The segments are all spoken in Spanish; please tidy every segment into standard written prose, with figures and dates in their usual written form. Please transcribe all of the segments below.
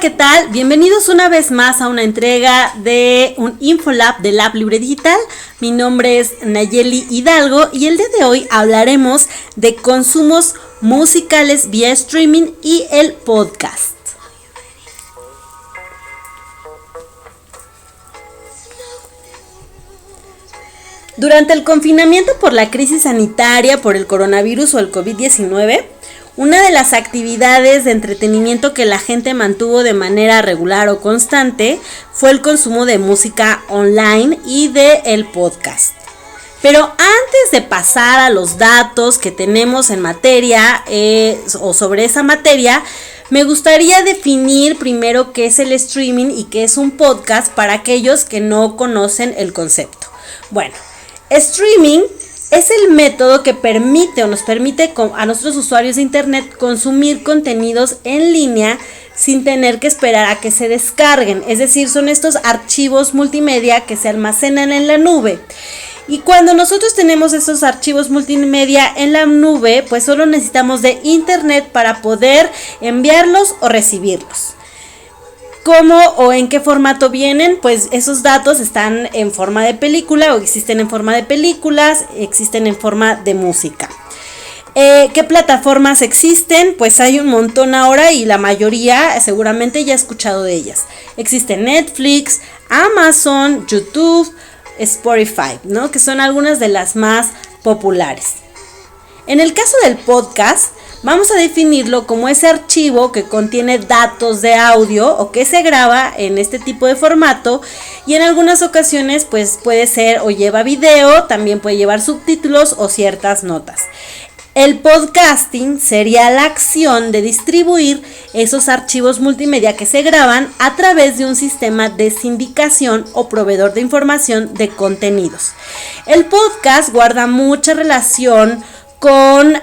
¿qué tal? Bienvenidos una vez más a una entrega de un Infolab de Lab Libre Digital. Mi nombre es Nayeli Hidalgo y el día de hoy hablaremos de consumos musicales vía streaming y el podcast. Durante el confinamiento por la crisis sanitaria por el coronavirus o el COVID-19, una de las actividades de entretenimiento que la gente mantuvo de manera regular o constante fue el consumo de música online y el podcast. Pero antes de pasar a los datos que tenemos en materia o sobre esa materia, me gustaría definir primero qué es el streaming y qué es un podcast para aquellos que no conocen el concepto. Bueno, streaming es el método que nos permite a nuestros usuarios de internet consumir contenidos en línea sin tener que esperar a que se descarguen. Es decir, son estos archivos multimedia que se almacenan en la nube. Y cuando nosotros tenemos esos archivos multimedia en la nube, pues solo necesitamos de internet para poder enviarlos o recibirlos. ¿Cómo o en qué formato vienen? Pues esos datos están en forma de película o existen en forma de películas, existen en forma de música. ¿Qué plataformas existen? Pues hay un montón ahora y la mayoría seguramente ya he escuchado de ellas. Existe Netflix, Amazon, YouTube, Spotify, ¿no? Que son algunas de las más populares. En el caso del podcast, vamos a definirlo como ese archivo que contiene datos de audio o que se graba en este tipo de formato y en algunas ocasiones pues puede ser o lleva video, también puede llevar subtítulos o ciertas notas. El podcasting sería la acción de distribuir esos archivos multimedia que se graban a través de un sistema de sindicación o proveedor de información de contenidos. El podcast guarda mucha relación con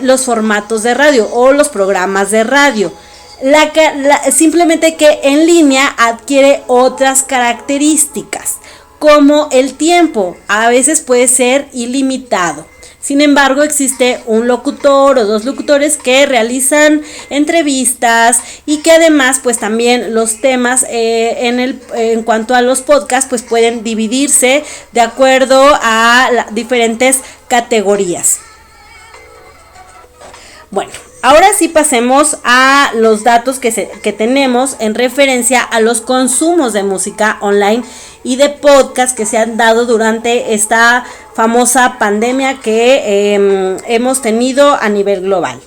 los formatos de radio o los programas de radio. Simplemente que en línea adquiere otras características, como el tiempo, a veces puede ser ilimitado. Sin embargo, existe un locutor o dos locutores que realizan entrevistas y que además pues también los temas en cuanto a los podcasts pues pueden dividirse de acuerdo a diferentes categorías. Bueno, ahora sí pasemos a los datos que tenemos en referencia a los consumos de música online y de podcast que se han dado durante esta famosa pandemia que hemos tenido a nivel global.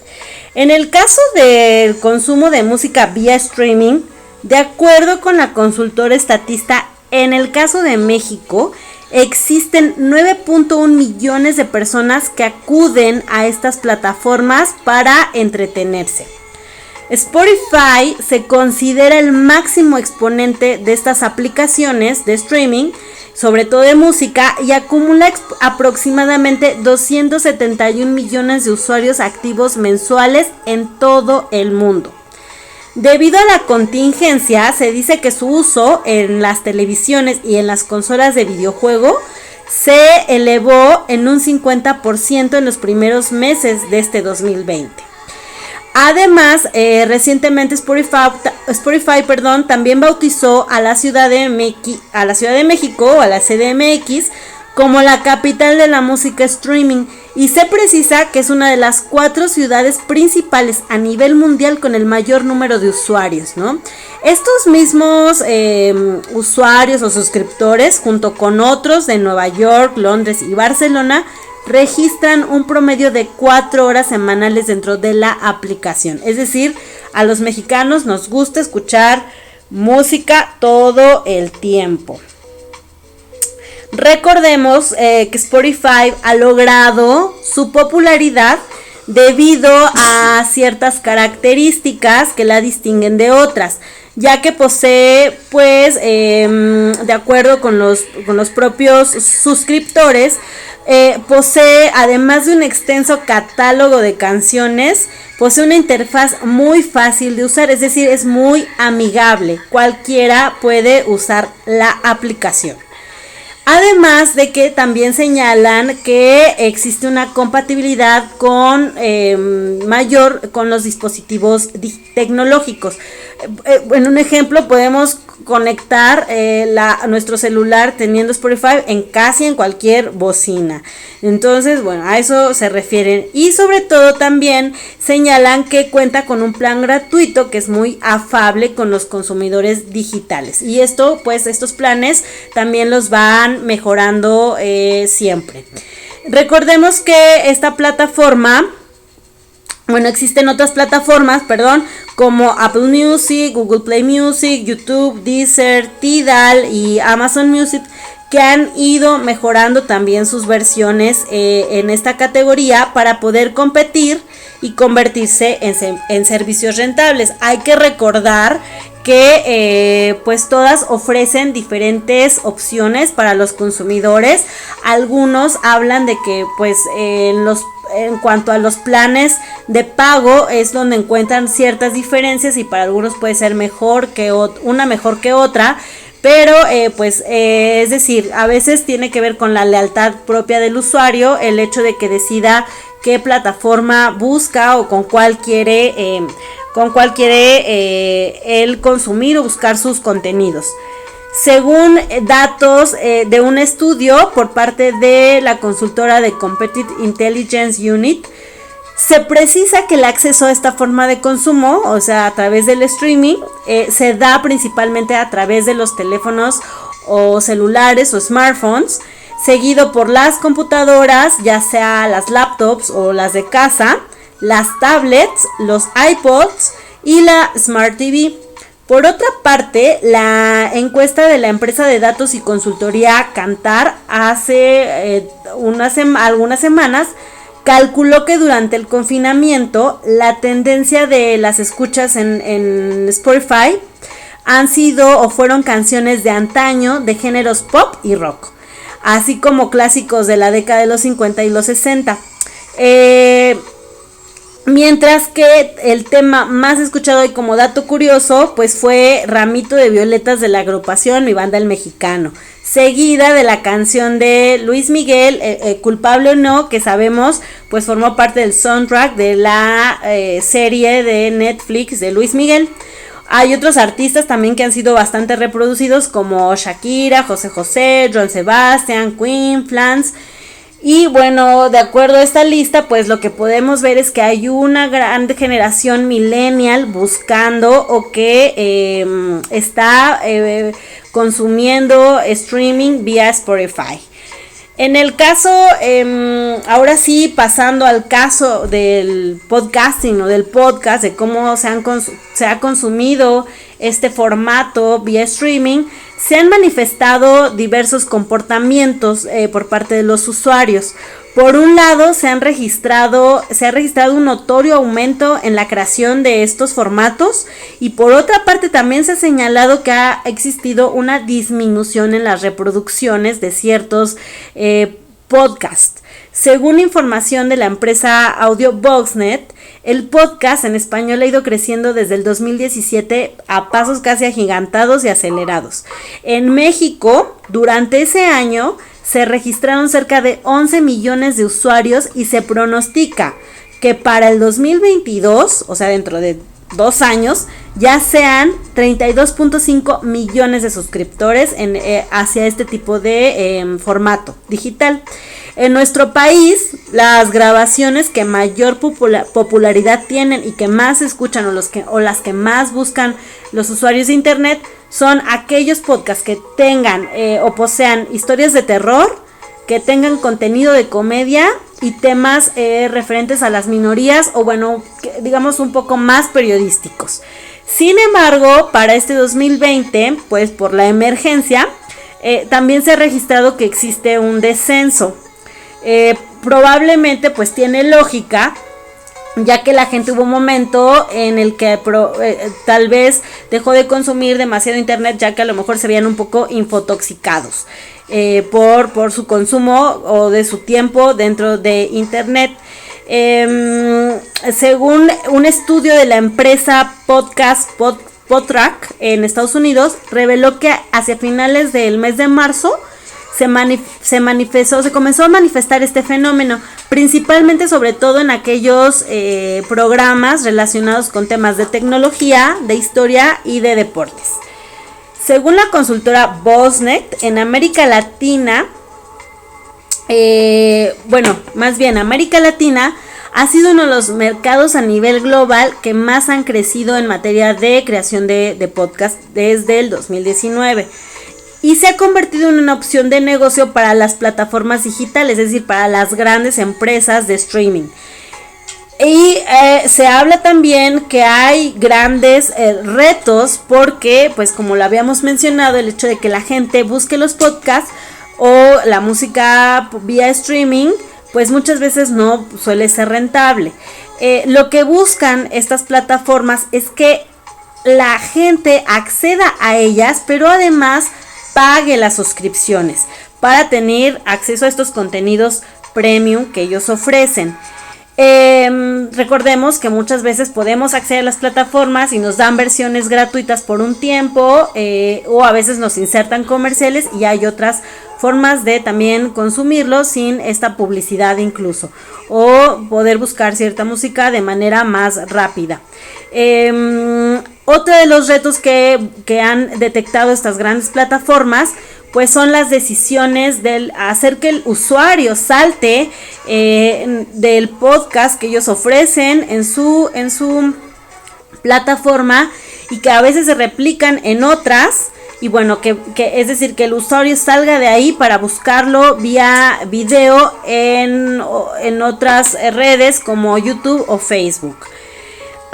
En el caso del consumo de música vía streaming, de acuerdo con la consultora estatista, en el caso de México, existen 9.1 millones de personas que acuden a estas plataformas para entretenerse. Spotify se considera el máximo exponente de estas aplicaciones de streaming, sobre todo de música, y acumula aproximadamente 271 millones de usuarios activos mensuales en todo el mundo. Debido a la contingencia, se dice que su uso en las televisiones y en las consolas de videojuego se elevó en un 50% en los primeros meses de este 2020. Además, recientemente Spotify también bautizó a la Ciudad de México o a la CDMX como la capital de la música streaming, y se precisa que es una de las 4 ciudades principales a nivel mundial con el mayor número de usuarios, ¿no? Estos mismos usuarios o suscriptores, junto con otros de Nueva York, Londres y Barcelona, registran un promedio de 4 horas semanales dentro de la aplicación. Es decir, a los mexicanos nos gusta escuchar música todo el tiempo. Recordemos que Spotify ha logrado su popularidad debido a ciertas características que la distinguen de otras, ya que posee, pues, de acuerdo con los propios suscriptores, posee, además de un extenso catálogo de canciones, posee una interfaz muy fácil de usar, es decir, es muy amigable, cualquiera puede usar la aplicación. Además de que también señalan que existe una compatibilidad con mayor con los dispositivos tecnológicos. En un ejemplo podemos conectar nuestro celular teniendo Spotify casi en cualquier bocina. Entonces, bueno, a eso se refieren. Y sobre todo también señalan que cuenta con un plan gratuito que es muy afable con los consumidores digitales. Y esto, pues, estos planes también los van mejorando siempre. Recordemos que esta plataforma, bueno, existen otras plataformas, como Apple Music, Google Play Music, YouTube, Deezer, Tidal y Amazon Music, que han ido mejorando también sus versiones en esta categoría para poder competir y convertirse en servicios rentables. Hay que recordar que pues todas ofrecen diferentes opciones para los consumidores. Algunos hablan de que pues en cuanto a los planes de pago es donde encuentran ciertas diferencias y para algunos puede ser mejor que otra. Pero es decir, a veces tiene que ver con la lealtad propia del usuario, el hecho de que decida qué plataforma busca o con cuál quiere él consumir o buscar sus contenidos. Según datos de un estudio por parte de la consultora de Competitive Intelligence Unit, se precisa que el acceso a esta forma de consumo, o sea, a través del streaming, se da principalmente a través de los teléfonos o celulares o smartphones, seguido por las computadoras, ya sea las laptops o las de casa, las tablets, los iPods y la Smart TV. Por otra parte, la encuesta de la empresa de datos y consultoría Kantar hace algunas semanas calculó que durante el confinamiento la tendencia de las escuchas en Spotify han sido o fueron canciones de antaño de géneros pop y rock, así como clásicos de la década de los 50 y los 60. Mientras que el tema más escuchado y como dato curioso, pues fue Ramito de Violetas de la agrupación Mi Banda El Mexicano, seguida de la canción de Luis Miguel, Culpable o No, que sabemos pues formó parte del soundtrack de la serie de Netflix de Luis Miguel. Hay otros artistas también que han sido bastante reproducidos como Shakira, José José, Joan Sebastián, Queen, Flans. Y bueno, de acuerdo a esta lista, pues lo que podemos ver es que hay una gran generación millennial buscando o que está consumiendo streaming vía Spotify. En el caso, ahora sí, pasando al caso del podcasting o del podcast, de cómo se ha consumido este formato vía streaming, se han manifestado diversos comportamientos por parte de los usuarios. Por un lado, se ha registrado un notorio aumento en la creación de estos formatos y por otra parte también se ha señalado que ha existido una disminución en las reproducciones de ciertos podcasts. Según información de la empresa AudioBoxnet, el podcast en español ha ido creciendo desde el 2017 a pasos casi agigantados y acelerados. En México, durante ese año, se registraron cerca de 11 millones de usuarios y se pronostica que para el 2022, o sea, dentro de 2 años, ya sean 32.5 millones de suscriptores hacia este tipo de formato digital. En nuestro país, las grabaciones que mayor popularidad tienen y que más escuchan o las que más buscan los usuarios de internet son aquellos podcasts que tengan o posean historias de terror, que tengan contenido de comedia y temas referentes a las minorías o bueno, digamos un poco más periodísticos. Sin embargo, para este 2020, pues por la emergencia, también se ha registrado que existe un descenso. Probablemente pues tiene lógica, ya que la gente hubo un momento en el que tal vez dejó de consumir demasiado internet, ya que a lo mejor se veían un poco infotoxicados por su consumo o de su tiempo dentro de internet. Según un estudio de la empresa Podtrac en Estados Unidos, reveló que hacia finales del mes de marzo se comenzó a manifestar este fenómeno, principalmente sobre todo en aquellos programas relacionados con temas de tecnología, de historia y de deportes. Según la consultora Bosnet, en América Latina, América Latina ha sido uno de los mercados a nivel global que más han crecido en materia de creación de podcast desde el 2019. Y se ha convertido en una opción de negocio para las plataformas digitales, es decir, para las grandes empresas de streaming. Y se habla también que hay grandes retos porque, pues como lo habíamos mencionado, el hecho de que la gente busque los podcasts o la música vía streaming, pues muchas veces no suele ser rentable. Lo que buscan estas plataformas es que la gente acceda a ellas, pero además pague las suscripciones para tener acceso a estos contenidos premium que ellos ofrecen. Recordemos que muchas veces podemos acceder a las plataformas y nos dan versiones gratuitas por un tiempo, o a veces nos insertan comerciales, y hay otras formas de también consumirlo sin esta publicidad incluso, o poder buscar cierta música de manera más rápida. Otro de los retos que han detectado estas grandes plataformas pues son las decisiones del hacer que el usuario salte del podcast que ellos ofrecen en su plataforma y que a veces se replican en otras. Y bueno, que es decir, que el usuario salga de ahí para buscarlo vía video en otras redes como YouTube o Facebook.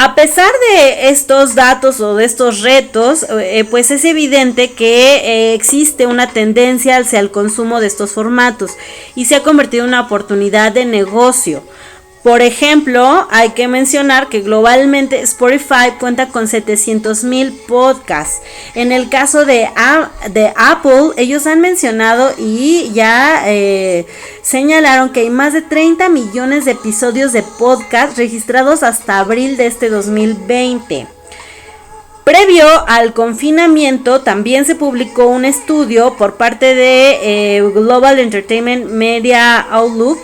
A pesar de estos datos o de estos retos, pues es evidente que existe una tendencia hacia el consumo de estos formatos y se ha convertido en una oportunidad de negocio. Por ejemplo, hay que mencionar que globalmente Spotify cuenta con 700,000 podcasts. En el caso de Apple, ellos han mencionado y ya señalaron que hay más de 30 millones de episodios de podcast registrados hasta abril de este 2020. Previo al confinamiento, también se publicó un estudio por parte de Global Entertainment Media Outlook,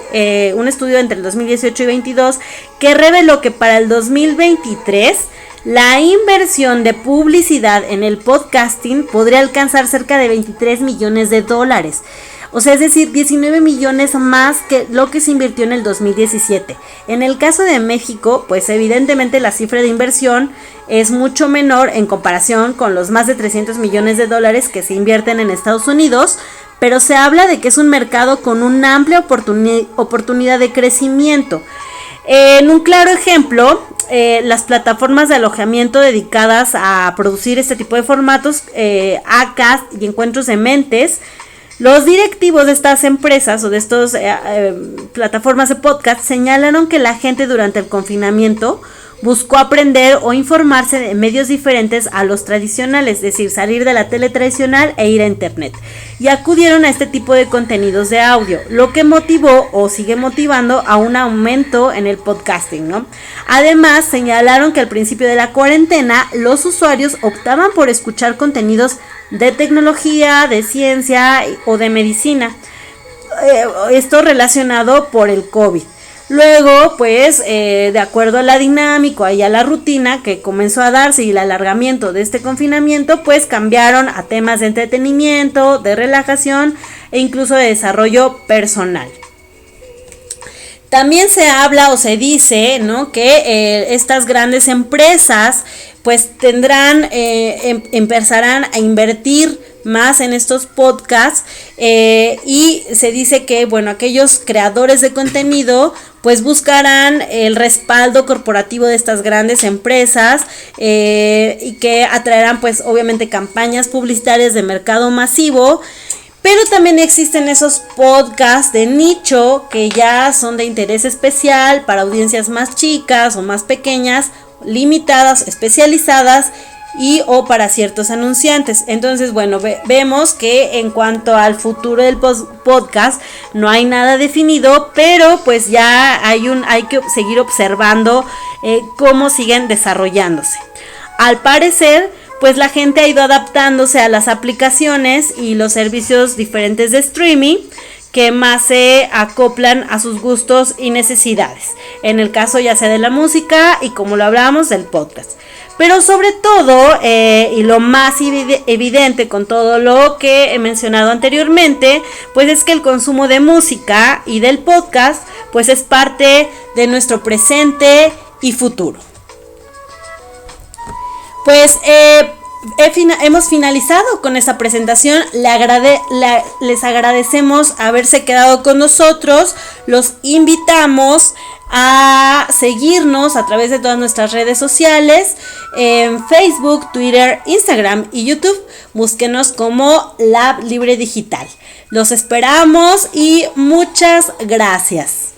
un estudio entre el 2018 y 2022, que reveló que para el 2023 la inversión de publicidad en el podcasting podría alcanzar cerca de $23 millones. O sea, es decir, 19 millones más que lo que se invirtió en el 2017. En el caso de México, pues evidentemente la cifra de inversión es mucho menor en comparación con los más de $300 millones que se invierten en Estados Unidos, pero se habla de que es un mercado con una amplia oportunidad de crecimiento. En un claro ejemplo, las plataformas de alojamiento dedicadas a producir este tipo de formatos, Acast y Encuentros de Mentes, los directivos de estas empresas o de estas plataformas de podcast señalaron que la gente durante el confinamiento buscó aprender o informarse de medios diferentes a los tradicionales, es decir, salir de la tele tradicional e ir a internet, y acudieron a este tipo de contenidos de audio, lo que motivó o sigue motivando a un aumento en el podcasting, ¿no? Además, señalaron que al principio de la cuarentena los usuarios optaban por escuchar contenidos de tecnología, de ciencia o de medicina, esto relacionado por el COVID. Luego, pues, de acuerdo a la dinámica y a la rutina que comenzó a darse y el alargamiento de este confinamiento, pues cambiaron a temas de entretenimiento, de relajación e incluso de desarrollo personal. También se habla o se dice, ¿no?, que estas grandes empresas pues empezarán a invertir más en estos podcasts, y se dice que, bueno, aquellos creadores de contenido pues buscarán el respaldo corporativo de estas grandes empresas, y que atraerán pues obviamente campañas publicitarias de mercado masivo. Pero también existen esos podcasts de nicho que ya son de interés especial para audiencias más chicas o más pequeñas, limitadas, especializadas y o para ciertos anunciantes. Entonces, bueno, vemos que en cuanto al futuro del podcast no hay nada definido, pero pues ya hay que seguir observando cómo siguen desarrollándose. Al parecer, pues la gente ha ido adaptándose a las aplicaciones y los servicios diferentes de streaming que más se acoplan a sus gustos y necesidades. En el caso ya sea de la música y como lo hablábamos del podcast. Pero sobre todo, y lo más evidente con todo lo que he mencionado anteriormente, pues es que el consumo de música y del podcast, pues es parte de nuestro presente y futuro. Pues hemos finalizado con esta presentación. Les agradecemos haberse quedado con nosotros. Los invitamos a seguirnos a través de todas nuestras redes sociales, en Facebook, Twitter, Instagram y YouTube. Búsquenos como Lab Libre Digital. Los esperamos y muchas gracias.